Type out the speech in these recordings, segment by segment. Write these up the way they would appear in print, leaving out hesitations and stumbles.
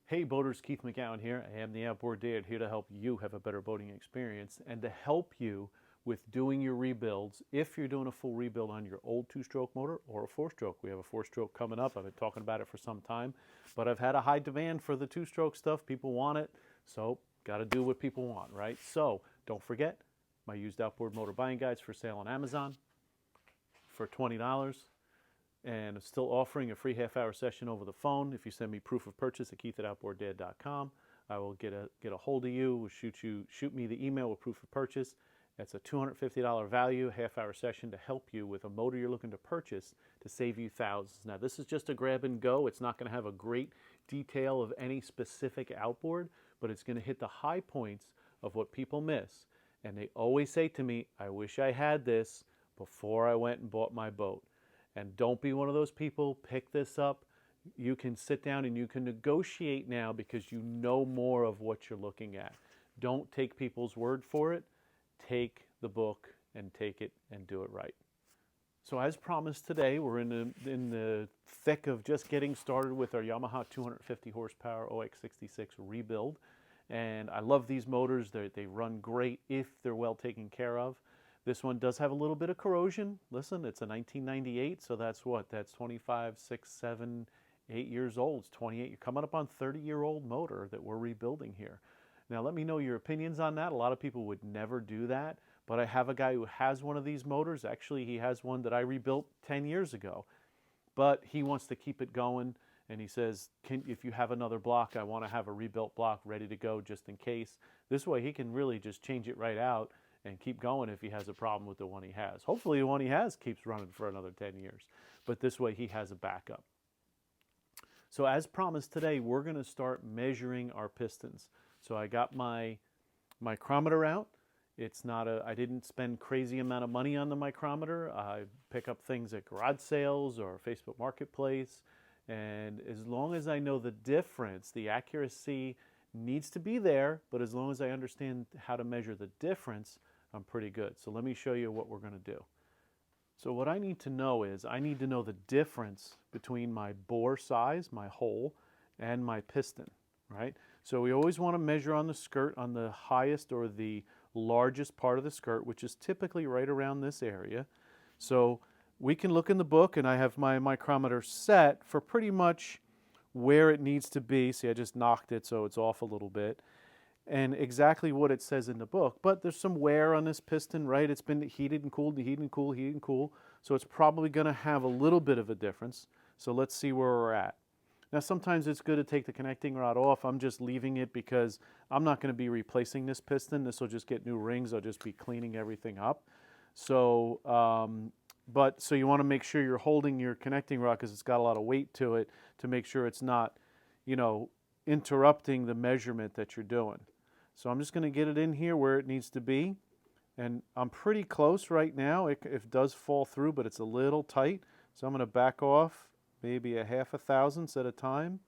Hey boaters, Keith McGowan here. I am the Outboard Dad, here to help you have a better boating experience and to help you with doing your rebuilds if you're doing a full rebuild on your old two-stroke motor or a four-stroke. We have a four-stroke coming up. I've been talking about it for some time, but I've had a high demand for the two-stroke stuff. People want it, so got to do what people want, right? So don't forget, my used outboard motor buying guides for sale on Amazon for $20. And I'm still offering a free half-hour session over the phone. If you send me proof of purchase at keith@outboarddad.com, I will get a hold of you. We'll shoot me the email with proof of purchase. That's a $250 value, half-hour session to help you with a motor you're looking to purchase to save you thousands. Now, this is just a grab and go. It's not going to have a great detail of any specific outboard, but it's going to hit the high points of what people miss. And they always say to me, I wish I had this before I went and bought my boat. And don't be one of those people, pick this up. You can sit down and you can negotiate now because you know more of what you're looking at. Don't take people's word for it. Take the book and take it and do it right. So as promised today, we're in the thick of just getting started with our Yamaha 250 horsepower OX66 rebuild. And I love these motors. They run great if they're well taken care of. This one does have a little bit of corrosion. Listen, it's a 1998, so that's what? That's 25, 6, 7, 8 years old. It's 28. You're coming up on 30-year-old motor that we're rebuilding here. Now, let me know your opinions on that. A lot of people would never do that, but I have a guy who has one of these motors. Actually, he has one that I rebuilt 10 years ago, but he wants to keep it going, and he says, if you have another block, I want to have a rebuilt block ready to go just in case. This way, he can really just change it right out and keep going if he has a problem with the one he has. Hopefully the one he has keeps running for another 10 years, but this way he has a backup. So as promised today, we're going to start measuring our pistons. So I got my micrometer out. I didn't spend crazy amount of money on the micrometer. I pick up things at garage sales or Facebook Marketplace, and as long as I know the difference, the accuracy needs to be there, but as long as I understand how to measure the difference, I'm pretty good. So let me show you what we're going to do. So what I need to know is I need to know the difference between my bore size, my hole, and my piston, right? So we always want to measure on the skirt on the highest or the largest part of the skirt, which is typically right around this area. So we can look in the book, and I have my micrometer set for pretty much where it needs to be. See, I just knocked it so it's off a little bit. And exactly what it says in the book. But there's some wear on this piston, right? It's been heated and cooled, heated and cooled, heated and cooled. So it's probably going to have a little bit of a difference. So let's see where we're at. Now, sometimes it's good to take the connecting rod off. I'm just leaving it because I'm not going to be replacing this piston. This will just get new rings. I'll just be cleaning everything up. So, so you want to make sure you're holding your connecting rod because it's got a lot of weight to it to make sure it's not, interrupting the measurement that you're doing. So I'm just going to get it in here where it needs to be. And I'm pretty close right now. It does fall through, but it's a little tight. So I'm going to back off maybe a half a thousandth at a time.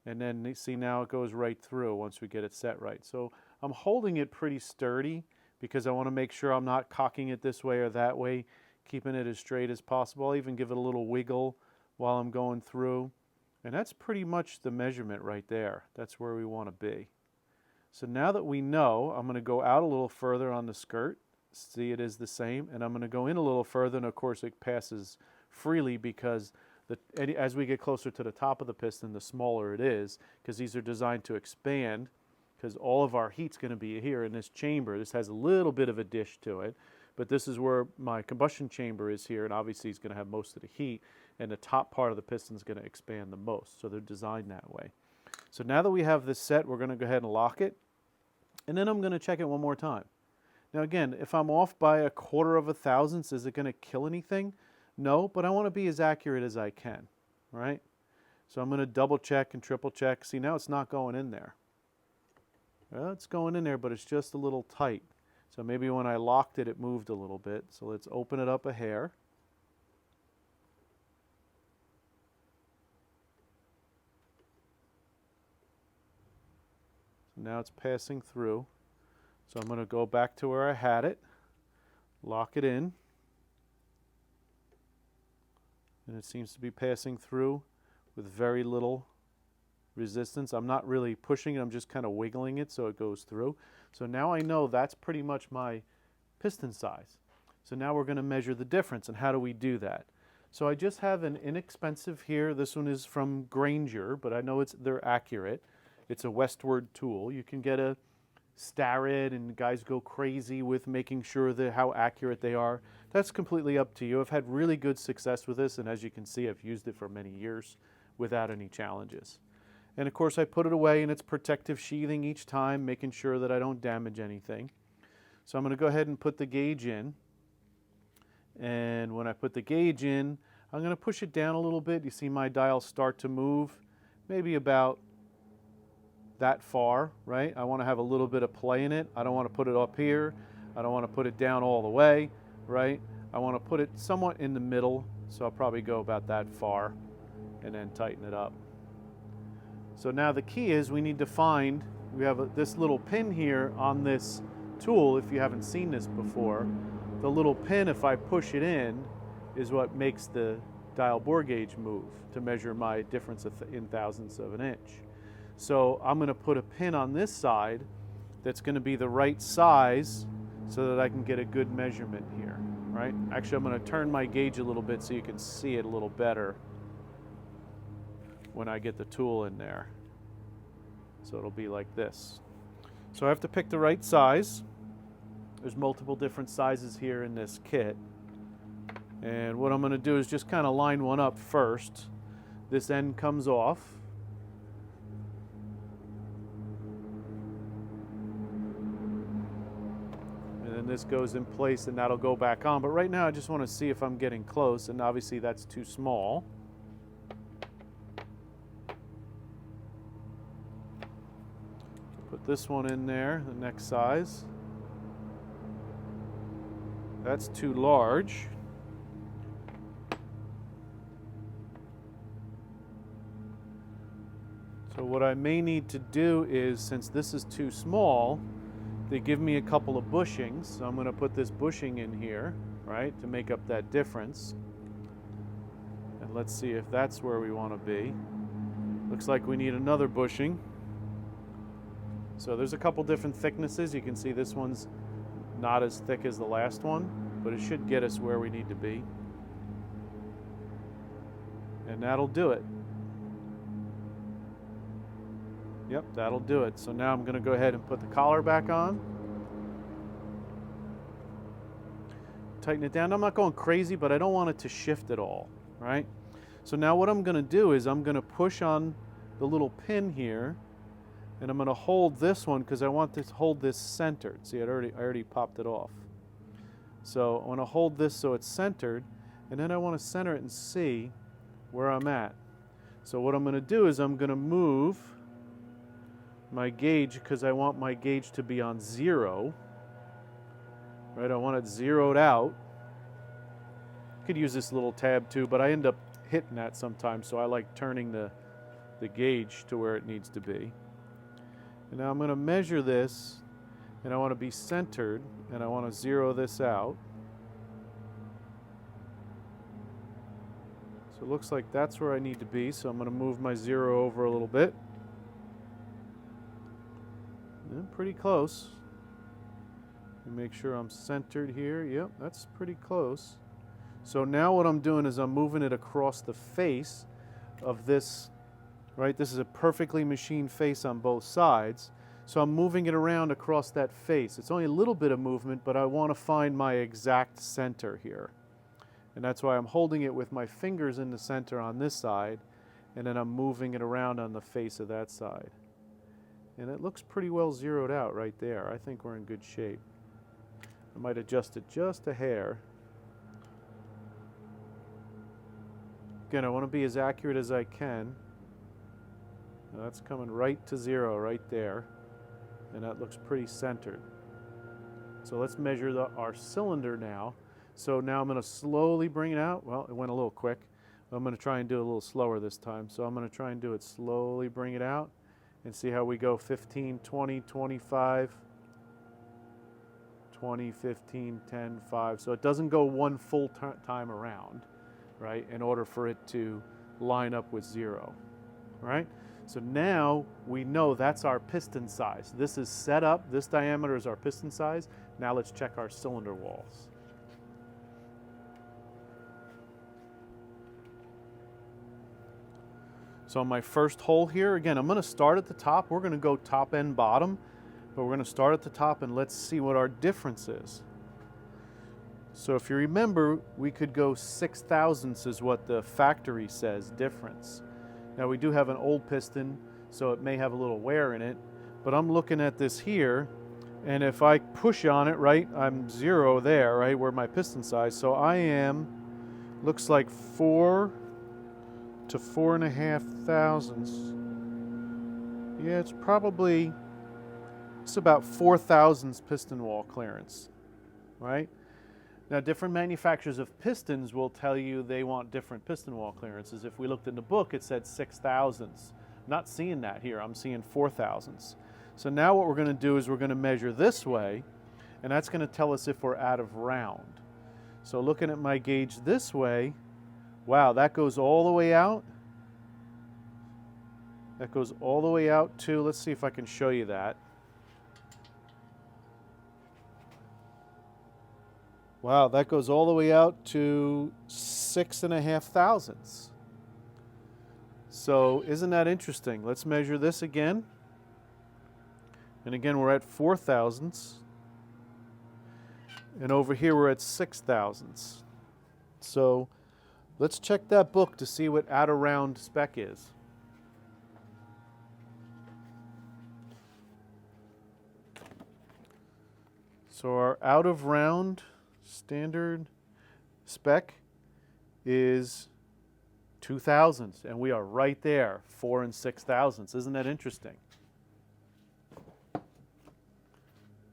And then see, now it goes right through once we get it set right. So I'm holding it pretty sturdy because I want to make sure I'm not cocking it this way or that way, keeping it as straight as possible. I'll even give it a little wiggle while I'm going through. And that's pretty much the measurement right there. That's where we want to be. So now that we know, I'm going to go out a little further on the skirt. See, it is the same. And I'm going to go in a little further, and of course it passes freely because as we get closer to the top of the piston, the smaller it is, because these are designed to expand, because all of our heat's going to be here in this chamber. This has a little bit of a dish to it, but this is where my combustion chamber is here, and obviously it's going to have most of the heat, and the top part of the piston is going to expand the most, so they're designed that way. So now that we have this set, we're going to go ahead and lock it. And then I'm going to check it one more time. Now again, if I'm off by a quarter of a thousandth, is it going to kill anything? No, but I want to be as accurate as I can, right? So I'm going to double check and triple check. See, now it's not going in there. Well, it's going in there, but it's just a little tight. So maybe when I locked it, it moved a little bit. So let's open it up a hair. Now it's passing through. So I'm going to go back to where I had it, lock it in, and it seems to be passing through with very little resistance. I'm not really pushing it, I'm just kind of wiggling it so it goes through. So now I know that's pretty much my piston size. So now we're going to measure the difference, and how do we do that? So I just have an inexpensive here. This one is from Granger, but I know they're accurate. It's a Westward tool. You can get a Starrett, and guys go crazy with making sure that how accurate they are. That's completely up to you. I've had really good success with this, and as you can see, I've used it for many years without any challenges. And of course, I put it away in its protective sheathing each time, making sure that I don't damage anything. So I'm going to go ahead and put the gauge in. And when I put the gauge in, I'm going to push it down a little bit. You see my dial start to move, maybe about that far, right? I want to have a little bit of play in it. I don't want to put it up here. I don't want to put it down all the way, right? I want to put it somewhat in the middle, so I'll probably go about that far and then tighten it up. So now the key is we need to find, we have this little pin here on this tool. If you haven't seen this before, the little pin, if I push it in, is what makes the dial bore gauge move to measure my difference in thousandths of an inch. So I'm going to put a pin on this side that's going to be the right size so that I can get a good measurement here, right? Actually, I'm going to turn my gauge a little bit so you can see it a little better when I get the tool in there. So it'll be like this. So I have to pick the right size. There's multiple different sizes here in this kit. And what I'm going to do is just kind of line one up first. This end comes off. And then this goes in place, and that'll go back on. But right now I just want to see if I'm getting close, and obviously that's too small. Put this one in there, the next size. That's too large. So what I may need to do is, since this is too small, they give me a couple of bushings. So I'm going to put this bushing in here, right, to make up that difference. And let's see if that's where we want to be. Looks like we need another bushing. So there's a couple different thicknesses. You can see this one's not as thick as the last one, but it should get us where we need to be. And that'll do it. Yep, that'll do it. So now I'm going to go ahead and put the collar back on. Tighten it down. I'm not going crazy, but I don't want it to shift at all, right? So now what I'm going to do is I'm going to push on the little pin here, and I'm going to hold this one because I want to hold this centered. See, I already popped it off. So I want to hold this so it's centered, and then I want to center it and see where I'm at. So what I'm going to do is I'm going to move my gauge because I want my gauge to be on 0. Right, I want it zeroed out. Could use this little tab too, but I end up hitting that sometimes, so I like turning the gauge to where it needs to be. And now I'm going to measure this, and I want to be centered, and I want to zero this out. So it looks like that's where I need to be, so I'm going to move my 0 over a little bit. And pretty close. Make sure I'm centered here. Yep, that's pretty close. So now what I'm doing is I'm moving it across the face of this, right? This is a perfectly machined face on both sides. So I'm moving it around across that face. It's only a little bit of movement, but I want to find my exact center here. And that's why I'm holding it with my fingers in the center on this side, and then I'm moving it around on the face of that side. And it looks pretty well zeroed out right there. I think we're in good shape. I might adjust it just a hair. Again, I want to be as accurate as I can. Now that's coming right to 0 right there. And that looks pretty centered. So let's measure our cylinder now. So now I'm going to slowly bring it out. Well, it went a little quick. I'm going to try and do it a little slower this time. So I'm going to try and do it slowly, bring it out, and see how we go. 15, 20, 25, 20, 15, 10, 5. So it doesn't go one full time around, right, in order for it to line up with 0, right? So now we know that's our piston size. This is set up, this diameter is our piston size. Now let's check our cylinder walls. So on my first hole here, again, I'm going to start at the top. We're going to go top and bottom, but we're going to start at the top and let's see what our difference is. So if you remember, we could go 6 thousandths is what the factory says difference. Now we do have an old piston, so it may have a little wear in it, but I'm looking at this here, and if I push on it, right, I'm 0 there, right, where my piston size. So I am, looks like 4 to 4.5 thousandths. Yeah, it's about 4 thousandths piston wall clearance, right? Now, different manufacturers of pistons will tell you they want different piston wall clearances. If we looked in the book, it said 6 thousandths. I'm not seeing that here. I'm seeing 4 thousandths. So now what we're going to do is we're going to measure this way, and that's going to tell us if we're out of round. So looking at my gauge this way, wow, that goes all the way out. That goes all the way out to, let's see if I can show you that. Wow, that goes all the way out to 6.5 thousandths. So isn't that interesting? Let's measure this again. And again, we're at 4 thousandths. And over here, we're at 6 thousandths. So let's check that book to see what out of round spec is. So our out of round standard spec is 2 thousandths, and we are right there, 4 and 6 thousandths. Isn't that interesting?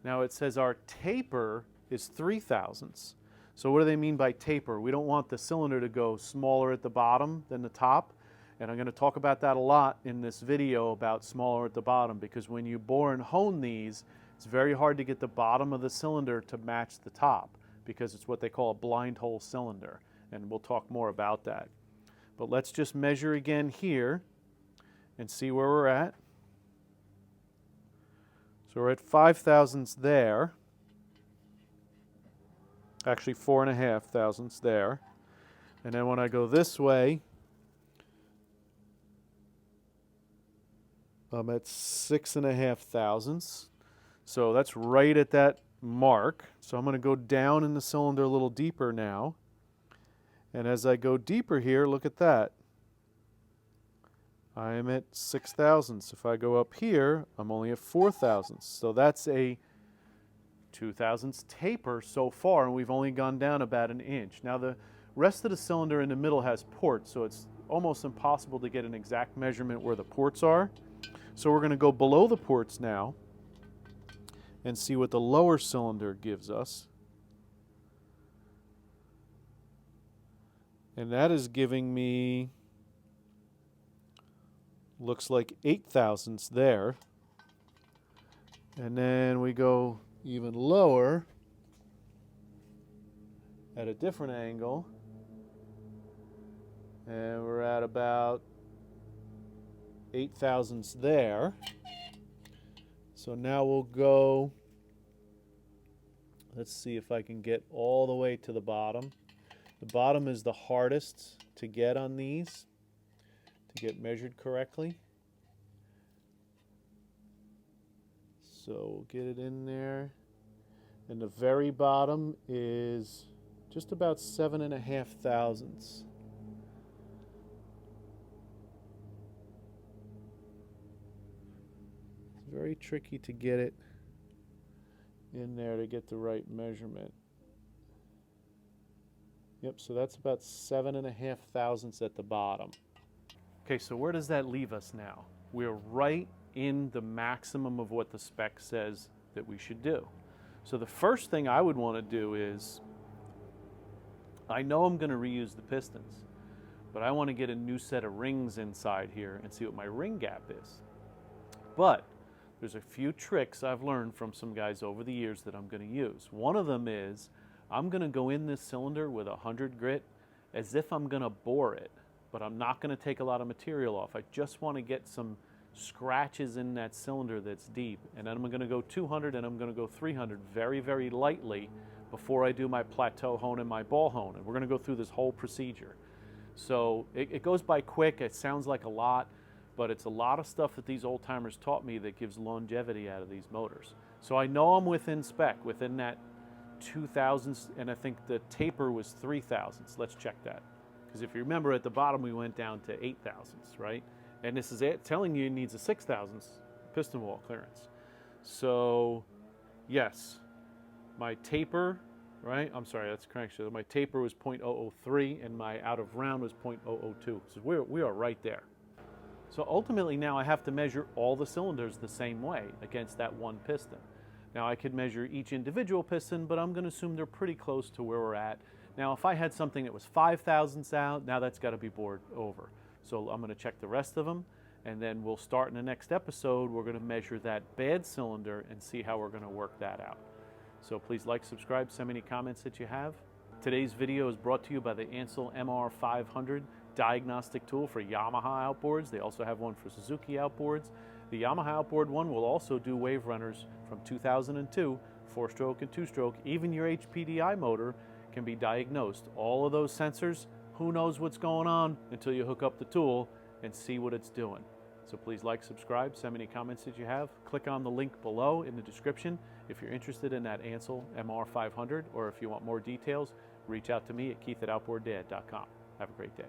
Now it says our taper is 3 thousandths. So what do they mean by taper? We don't want the cylinder to go smaller at the bottom than the top, and I'm going to talk about that a lot in this video about smaller at the bottom, because when you bore and hone these, it's very hard to get the bottom of the cylinder to match the top, because it's what they call a blind hole cylinder, and we'll talk more about that. But let's just measure again here and see where we're at. So we're at 5 thousandths there, actually 4.5 thousandths there, and then when I go this way, I'm at 6.5 thousandths. So that's right at that mark. So I'm going to go down in the cylinder a little deeper now. And as I go deeper here, look at that. I am at 6 thousandths. If I go up here, I'm only at 4 thousandths. So that's a 2 thousandths taper so far, and we've only gone down about an inch. Now the rest of the cylinder in the middle has ports, so it's almost impossible to get an exact measurement where the ports are. So we're going to go below the ports now and see what the lower cylinder gives us. And that is giving me, looks like 8 thousandths there. And then we go even lower at a different angle, and we're at about 8 thousandths there. So now we'll go, let's see if I can get all the way to the bottom. The bottom is the hardest to get on these, to get measured correctly. So we'll get it in there. And the very bottom is just about 7.5 thousandths. It's very tricky to get it in there to get the right measurement. Yep, so that's about 7.5 thousandths at the bottom. Okay, so where does that leave us now? We're right in the maximum of what the spec says that we should do. So the first thing I would want to do is, I know I'm going to reuse the pistons, but I want to get a new set of rings inside here and see what my ring gap is. But there's a few tricks I've learned from some guys over the years that I'm going to use. One of them is, I'm going to go in this cylinder with 100 grit as if I'm going to bore it. but I'm not going to take a lot of material off. I just want to get some scratches in that cylinder that's deep, and then I'm going to go 200 and I'm going to go 300 very, very lightly before I do my plateau hone and my ball hone. And we're going to go through this whole procedure. So it goes by quick. It sounds like a lot, but it's a lot of stuff that these old timers taught me that gives longevity out of these motors. So I know I'm within spec, within that 2000s, and I think the taper was 3000s. Let's check that. Because if you remember, at the bottom we went down to 8000s, right? And this is it telling you it needs a 6000s piston wall clearance. So yes, my taper, right? I'm sorry, that's correct. So my taper was 0.003 and my out of round was 0.002. So we are right there. So ultimately now I have to measure all the cylinders the same way against that one piston. Now I could measure each individual piston, but I'm going to assume they're pretty close to where we're at. Now if I had something that was 5 thousandths out, now that's got to be bored over. So I'm going to check the rest of them, and then we'll start in the next episode. We're going to measure that bad cylinder and see how we're going to work that out. So please like, subscribe, send me any comments that you have. Today's video is brought to you by the Ansel MR500 diagnostic tool for Yamaha outboards. They also have one for Suzuki outboards. The Yamaha outboard one will also do wave runners from 2002, 4-stroke and 2-stroke. Even your HPDI motor can be diagnosed. All of those sensors, who knows what's going on until you hook up the tool and see what it's doing. So please like, subscribe, send me any comments that you have. Click on the link below in the description if you're interested in that Ansel MR500, or if you want more details, reach out to me at keith@outboarddad.com. Have a great day.